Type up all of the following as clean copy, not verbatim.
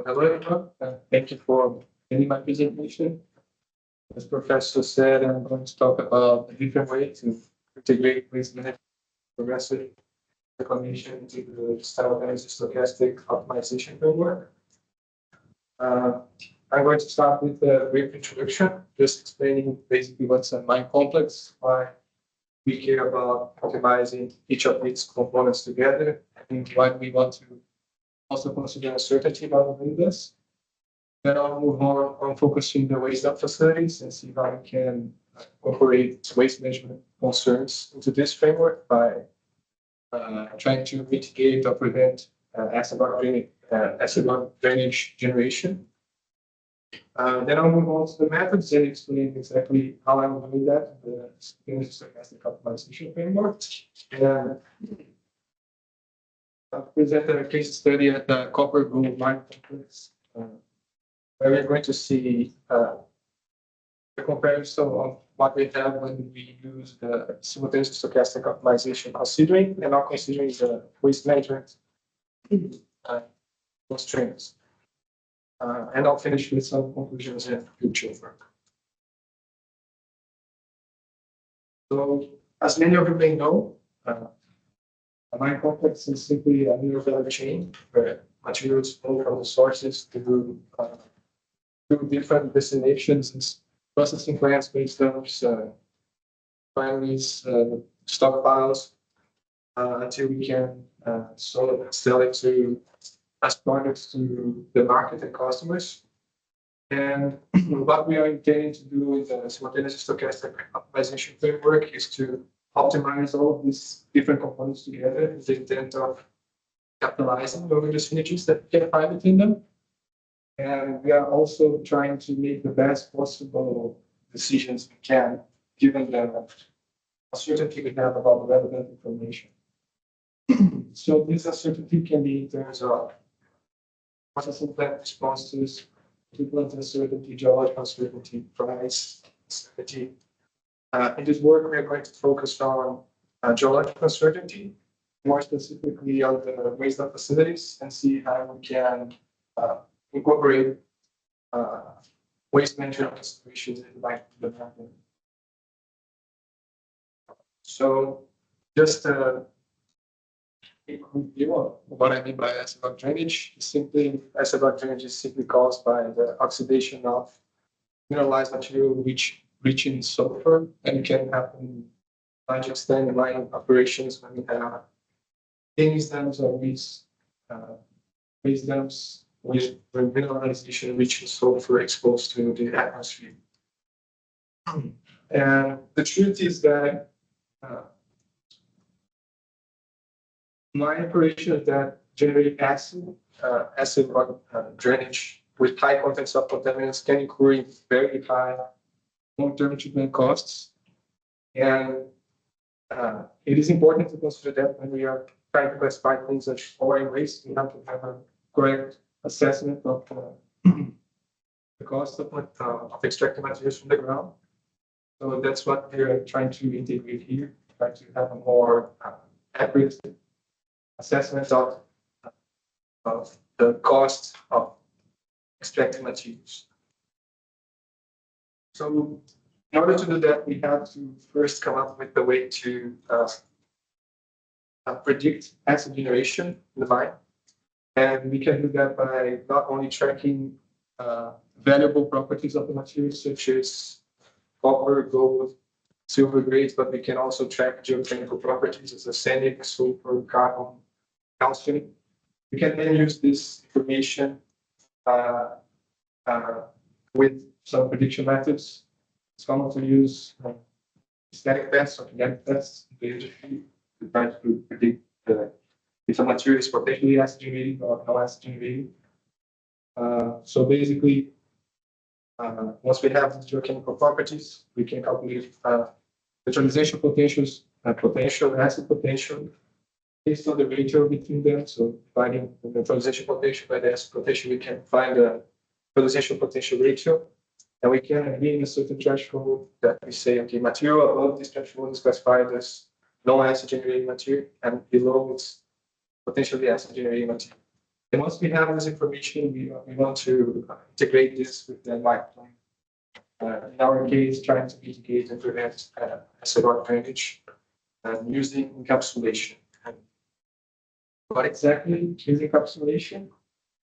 Hello, everyone. Thank you for attending my presentation. As Professor said, I'm going to talk about a different way to integrate waste management progressive reclamation into the style energy stochastic optimization framework. I'm going to start with a brief introduction, just explaining basically what's a mine complex, why we care about optimizing each of its components together, and why we want to also consider uncertainty about doing this. Then I'll move on focusing the waste dump facilities and see how we can incorporate waste management concerns into this framework by trying to mitigate or prevent acid rock drainage generation. Then I'll move on to the methods and explain exactly how I'm doing that in the stochastic optimization framework. And I'll present a case study at the copper gold mine complex, where we're going to see the comparison of what we have when we use the simultaneous stochastic optimization considering and not considering the waste management constraints. And I'll finish with some conclusions and future work. So, as many of you may know, a mine complex is simply a mineral value chain where materials flow from the sources to different destinations and processing plants, waste dumps, refineries, stockpiles, until we can sell it as products to the market and customers. And what we are intending to do with the simultaneous stochastic optimization framework is to optimize all of these different components together with the intent of capitalizing over the synergies that we can find between them. And we are also trying to make the best possible decisions we can, given the uncertainty we have about the relevant information. So this uncertainty can be in terms of processing plant responses, equipment uncertainty, geological uncertainty, price uncertainty. In this work, we are going to focus on geological uncertainty, more specifically on the waste dump facilities, and see how we can incorporate waste management considerations in the market. So, just a quick review of what I mean by acid rock drainage. Acid rock drainage is simply caused by the oxidation of mineralized material rich in sulfur, and it can happen in large extent in mining operations when we have tailings dams or waste dumps with mineralization rich in sulfur exposed to the atmosphere. And the truth is that mine operations that generate acid rock drainage with high contents of contaminants can incur very high long-term treatment costs. And it is important to consider that when we are trying to classify things as ore and waste, we have to have a correct assessment of the cost of extracting materials from the ground. So that's what we're trying to integrate here, try to have a more accurate assessment of the cost of extracting materials. So in order to do that, we have to first come up with a way to predict acid generation in the mine. And we can do that by not only tracking valuable properties of the materials, such as copper, gold, silver grades, but we can also track geochemical properties as arsenic, sulfur, carbon, calcium. We can then use this information with some prediction methods. It's common to use static tests or kinetic tests in the industry to try to predict if a material is potentially acid generating or no acid generating. So basically, once we have the geochemical properties, we can calculate neutralization potentials, potential, acid potential, based on the ratio between them. So dividing the neutralization potential by the acid potential, we can find the neutralization potential ratio. And we can agree in a certain threshold that we say, okay, material above this threshold is classified as non-acid generating material, and below it's potentially acid generating material. And once we have this information, we want to integrate this with the mine plan. In our case, trying to mitigate and prevent reservoir drainage using encapsulation. And what exactly is encapsulation?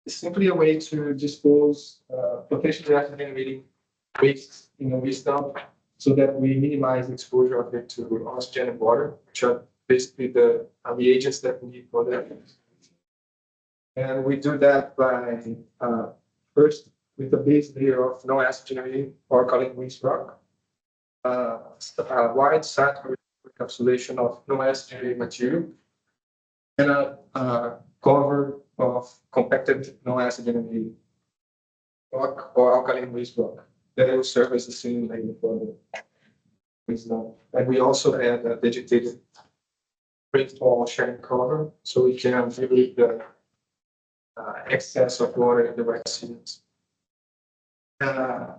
It's simply a way to dispose potentially acid-generating waste in a waste dump so that we minimize the exposure of it to oxygen and water, which are basically the reagents that we need for that. And we do that by first with a base layer of no acid generating or alkaline waste rock, a wide cycle encapsulation of no acid generating material, and a cover of compacted no acid generating rock or alkaline waste rock that will serve as the sealing layer for the waste dump. And we also add a vegetated rainfall sharing cover so we can relieve the excess of water in the wet seasons.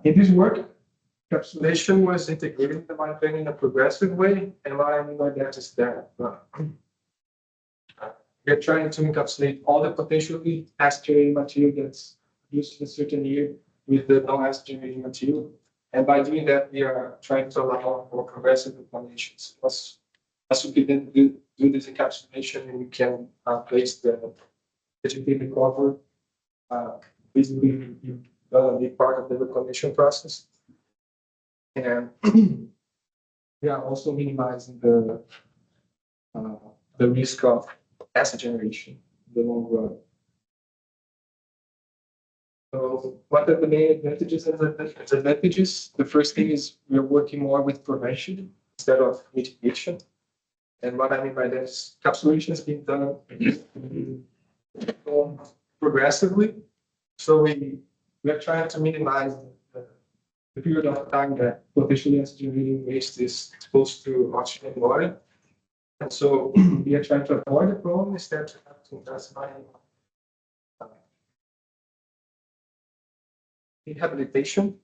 In this work, encapsulation was integrated in the mine plan in a progressive way, and what I mean by that is that we're trying to encapsulate all the potentially acid-generating material that's used in a certain year with the non-acid-generating material. And by doing that, we are trying to allow for progressive reclamations. As we can do this encapsulation, we can place the vegetative cover. Basically, you're gonna be part of the reclamation process. And we are also minimizing the risk of acid generation in the long run. So what are the main advantages and disadvantages? The first thing is we're working more with prevention instead of mitigation. And what I mean by that is encapsulation is being done progressively. So we are trying to minimize the period of time that potentially acid-generating waste is exposed to oxygen and water. And so we are trying to avoid the problem instead of have to invest money in rehabilitation.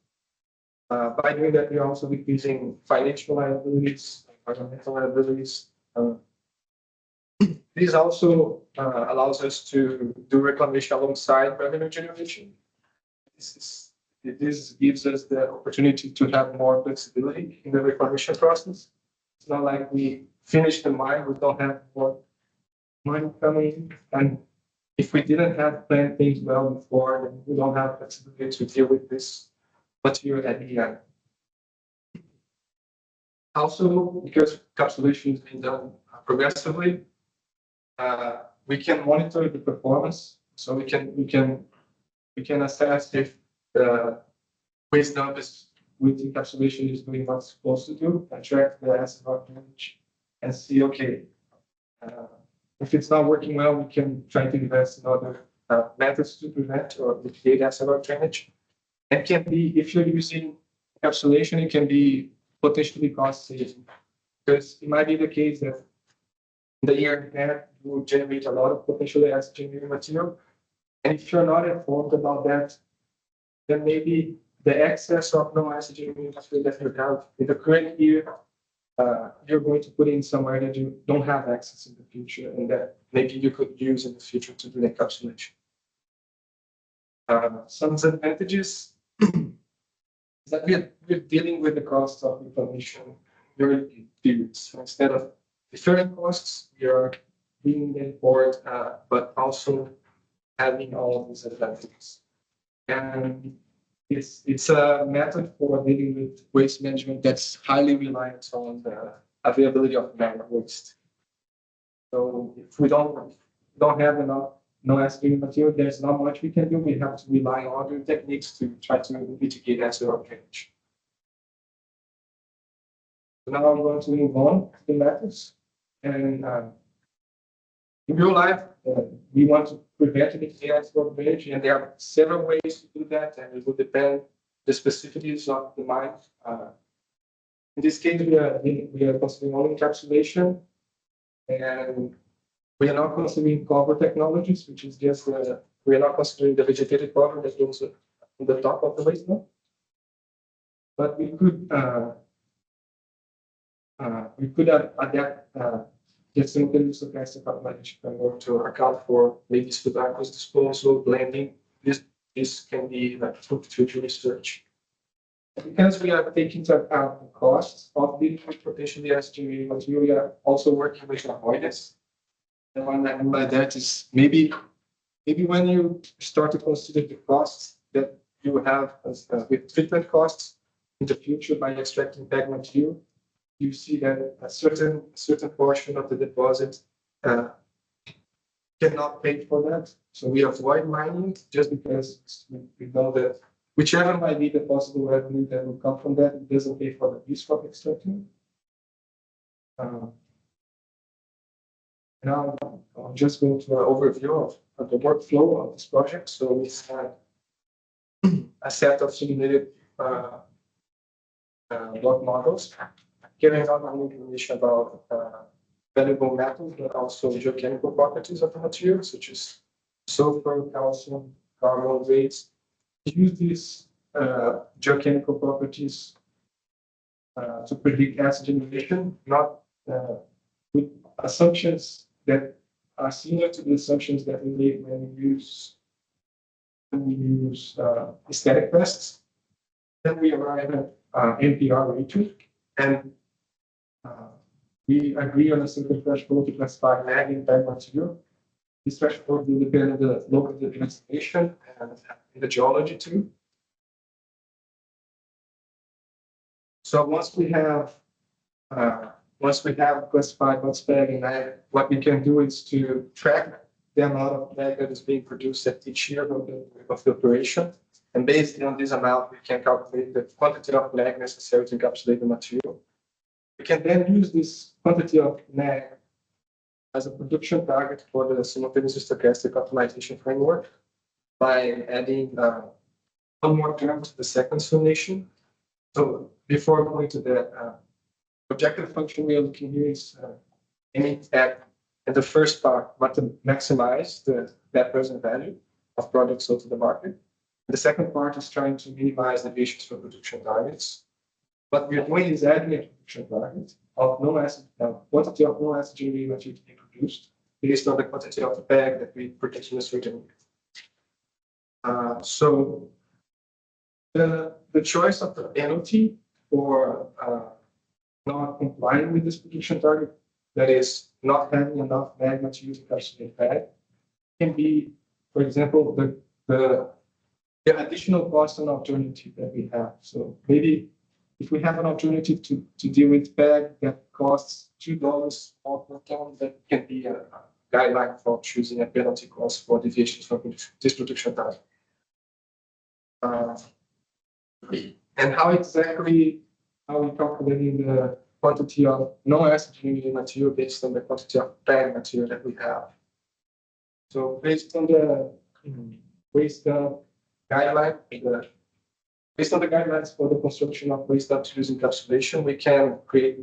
By doing that, we are also decreasing financial liabilities, environmental liabilities. This also allows us to do reclamation alongside revenue generation. This gives us the opportunity to have more flexibility in the reclamation process. It's not like we finish the mine, we don't have more money coming in. And if we didn't have planned things well before, then we don't have flexibility to deal with this material at the end. Also, because encapsulation is being done progressively, we can monitor the performance. So we can assess if the waste dump is with encapsulation is doing what it's supposed to do, and track the acid rock drainage, and see, okay, if it's not working well, we can try to invest in other methods to prevent or mitigate acid rock drainage. It can be, if you're using encapsulation, it can be potentially cost saving, because it might be the case that in the year ahead, you will generate a lot of potentially acid generating material. And if you're not informed about that, then maybe the excess of non-acid generating material that you have in the current year, you're going to put in somewhere that you don't have access in the future, and that maybe you could use in the future to do the encapsulation. Some disadvantages is that we're dealing with the cost of reclamation during periods. So instead of deferring costs, we are bringing them forward, but also having all these advantages. And it's a method for dealing with waste management that's highly reliant on the availability of mineral waste. So if we don't have enough non-acid material, there's not much we can do. We have to rely on other techniques to try to mitigate acid rock drainage. So now I'm going to move on to the methods. And in real life, we want to prevent and mitigate acid rock drainage, and there are several ways to do that, and it will depend the specificities of the mine. In this case, we are considering only encapsulation, and we are not considering cover technologies, which is just we are not considering the vegetative cover that goes on the top of the waste dump. But we could adapt just simultaneous stochastic optimization framework to account for maybe Sudoku's disposal, blending. This can be like future research. Because we are taking into account the costs of dealing with potentially SGV material, we are also working with avoidance. And what I mean by that is maybe when you start to consider the costs that you have with treatment costs in the future by extracting bag material, you see that a certain portion of the deposit cannot pay for that. So we avoid mining just because we know that whichever might be the possible revenue that will come from that, it doesn't pay for the risk of extracting. Now I'll just go to an overview of the workflow of this project. So we have a set of simulated block models, giving not only information about valuable metals, but also geochemical properties of the material, such as sulfur, calcium, carbon rates. Use these geochemical properties to predict acid generation, not with assumptions that are similar to the assumptions that we make when we use static tests. Then we arrive at NPR rating, and we agree on a single threshold to classify mag in bag material. This threshold will depend on the local destination and the geology too. So once we have classified what's bag and mag, what we can do is to track the amount of bag that is being produced at each year of the operation. And based on this amount, we can calculate the quantity of mag necessary to encapsulate the material. We can then use this quantity of mag as a production target for the simultaneous stochastic optimization framework by adding one more term to the second simulation. So before going to that, objective function we are looking here is aiming at the first part, what to maximize the net present value of products sold to the market. The second part is trying to minimize deviations from production targets. What we are doing is adding a production target of no acid, quantity of no acid generating material to be produced based on the quantity of the bag that we produce in a certain year. So the choice of the penalty for not complying with this production target, that is not having enough bag material to encapsulate bag, can be, for example, the additional cost and alternative that we have. So maybe if we have an alternative to deal with bag that costs $2 more per ton, that can be a guideline for choosing a penalty cost for deviations from this production target. And how exactly are we calculating the quantity of non-acid generating material based on the quantity of bag material that we have? So based on the waste dump guideline, based on the guidelines for the construction of waste dumps using encapsulation, we can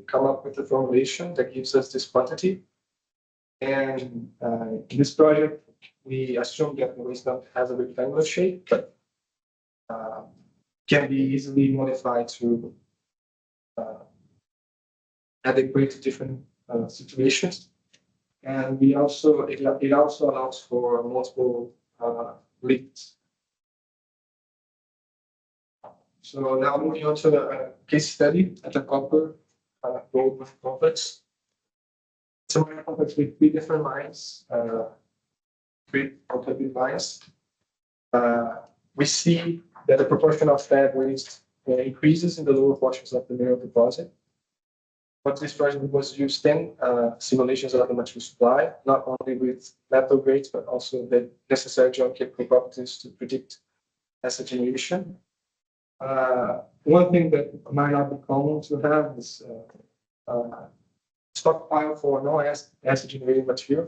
come up with a formulation that gives us this quantity. And in this project, we assume that the waste dump has a rectangular shape, but can be easily modified to adequate to different situations. And it also allows for multiple lifts. So now moving on to the case study at the copper gold complex. So a complex with three different mines, three completed mines. We see that the proportion of bag waste increases in the lower portions of the mineral deposit. But this project was used 10 simulations of the material supply, not only with metal grades, but also the necessary geochemical properties to predict acid generation. One thing that might not be common to have is stockpile for non-acid generating material.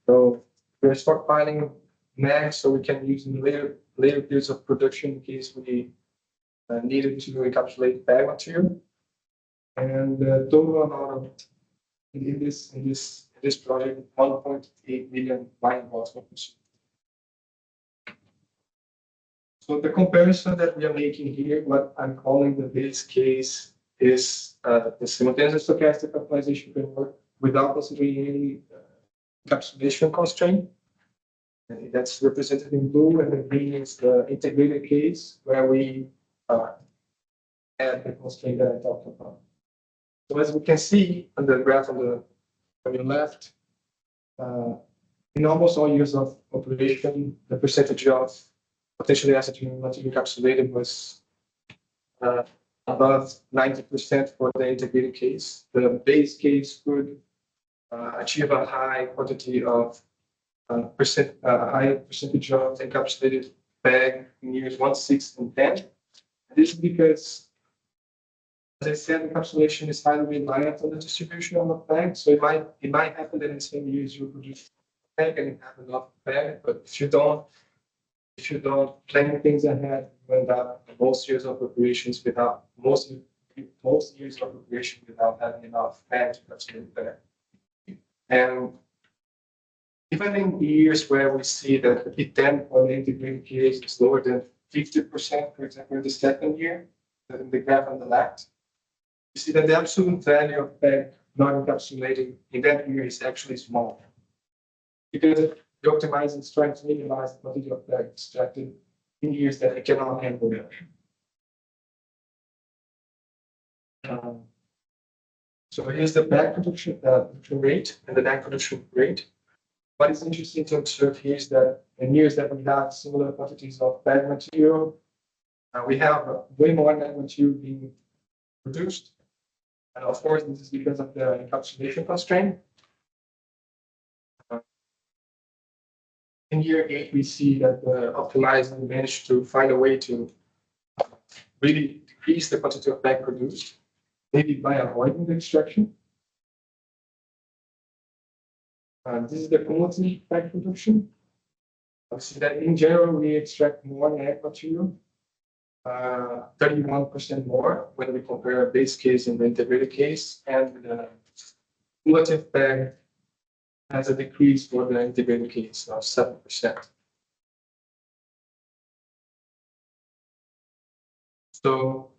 So we're stockpiling mag so we can use in later periods of production in case we needed to encapsulate bag material. And the total amount of in this project, 1.8 million mining watts were consumed. So the comparison that we are making here, what I'm calling the base case, is the simultaneous stochastic optimization framework without considering any encapsulation constraint. And that's represented in blue, and the green is the integrated case where we add the constraint that I talked about. So as we can see on the graph on your left, in almost all years of operation, the percentage of potentially acetylene material encapsulated was above 90% for the integrated case. The base case could achieve a high quantity of high percentage of encapsulated bag in years 1, 6, and 10. This is because, as I said, encapsulation is highly reliant on the distribution of the bag. So it might happen that in some years you produce bag and have enough bag, but if you don't plan things ahead, you end up most years of operations without most years of operation without having enough bag to encapsulate bag. And even in years where we see that the P10 for the integrated case is lower than 50%, for example, in the second year, in the graph on the left, you see that the absolute value of bag not encapsulated in that year is actually small. Because the optimizer is trying to minimize the quantity of bag extracted in years that it cannot handle it. So here's the bag production rate and the bag production rate. What is interesting to observe here is that in years that we have similar quantities of bag material, we have way more bag material being produced. And of course, this is because of the encapsulation constraint. In year 8, we see that the optimizer managed to find a way to really decrease the quantity of bag produced, maybe by avoiding the extraction. This is the cumulative bag production. We see that in general, we extract more egg material, 31% more when we compare a base case and the integrated case, and the cumulative bag has a decrease for the integrated case of 7%. So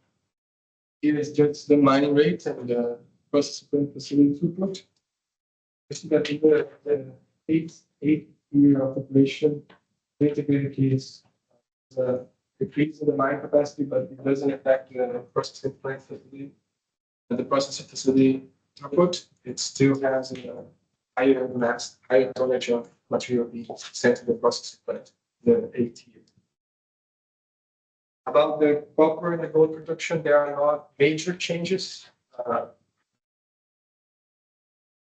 here is just the mining rate and the processing facility throughput. You see that in the eighth year of operation, the integrated case decrease in the mine capacity, but it doesn't affect the processing plant facility. And the processing facility throughput, it still has a higher tonnage of material being sent to the processing plant, the 8th year. About the copper and the gold production, there are not major changes.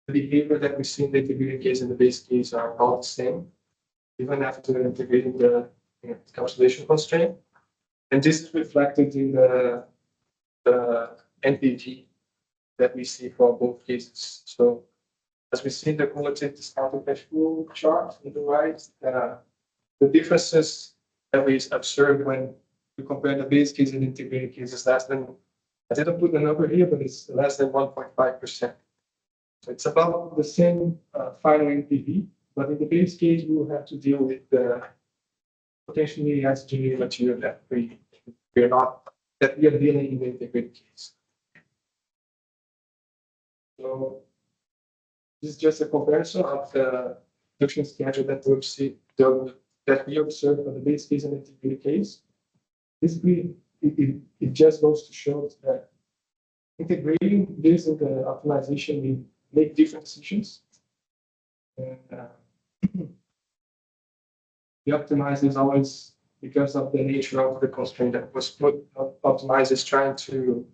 The behavior that we see in the integrated case and the base case are all the same, even after integrating the encapsulation constraint. And this is reflected in the NPV that we see for both cases. So as we see in the cumulative discounted cash flow chart on the right, the differences that we observe when we compare the base case and integrated case is less than, I didn't put the number here, but it's less than 1.5%. So it's about the same final NPV, but in the base case, we will have to deal with the potentially acetylene material that we are dealing in the integrated case. So this is just a comparison of the production schedule that we observe for the base case and integrated case. Basically, it just goes to show that integrating this in the optimization, we make different decisions. And the optimizer is always, because of the nature of the constraint that was put, optimizer is trying to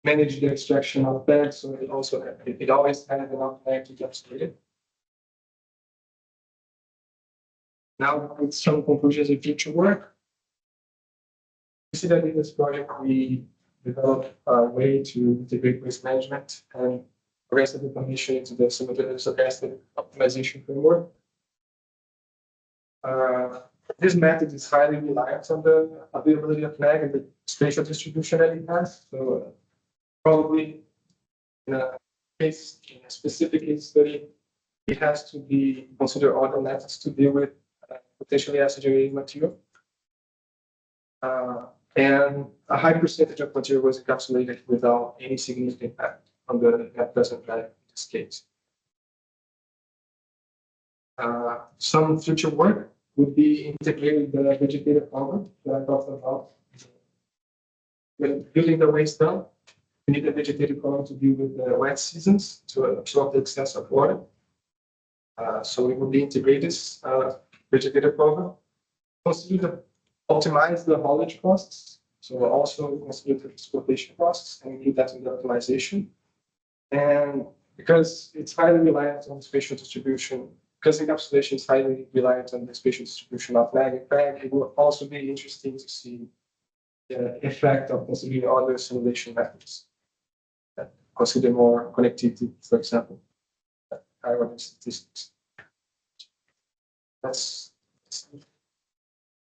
manage the extraction of bag, so it always has enough bag to encapsulate it. Now, with some conclusions in future work, we see that in this project we developed a way to integrate waste management and aggressive information into the simultaneous aggressive optimization framework. This method is highly reliant on the availability of lag and the spatial distribution that it has. So probably in a specific case study, it has to be considered other methods to deal with potentially acid-generating material. And a high percentage of material was encapsulated without any significant impact on the net present value in this case. Some future work would be integrating the vegetative cover that I talked about. When building the waste dump, we need the vegetative cover to deal with the wet seasons to absorb the excess of water. So we would integrate this vegetative cover. Optimize the haulage costs. So also consider the transportation costs and include that in the optimization. And because it's highly reliant on spatial distribution, because encapsulation is highly reliant on the spatial distribution of lag and crag, it will also be interesting to see the effect of considering other simulation methods that consider more connectivity, for example, high order statistics. That's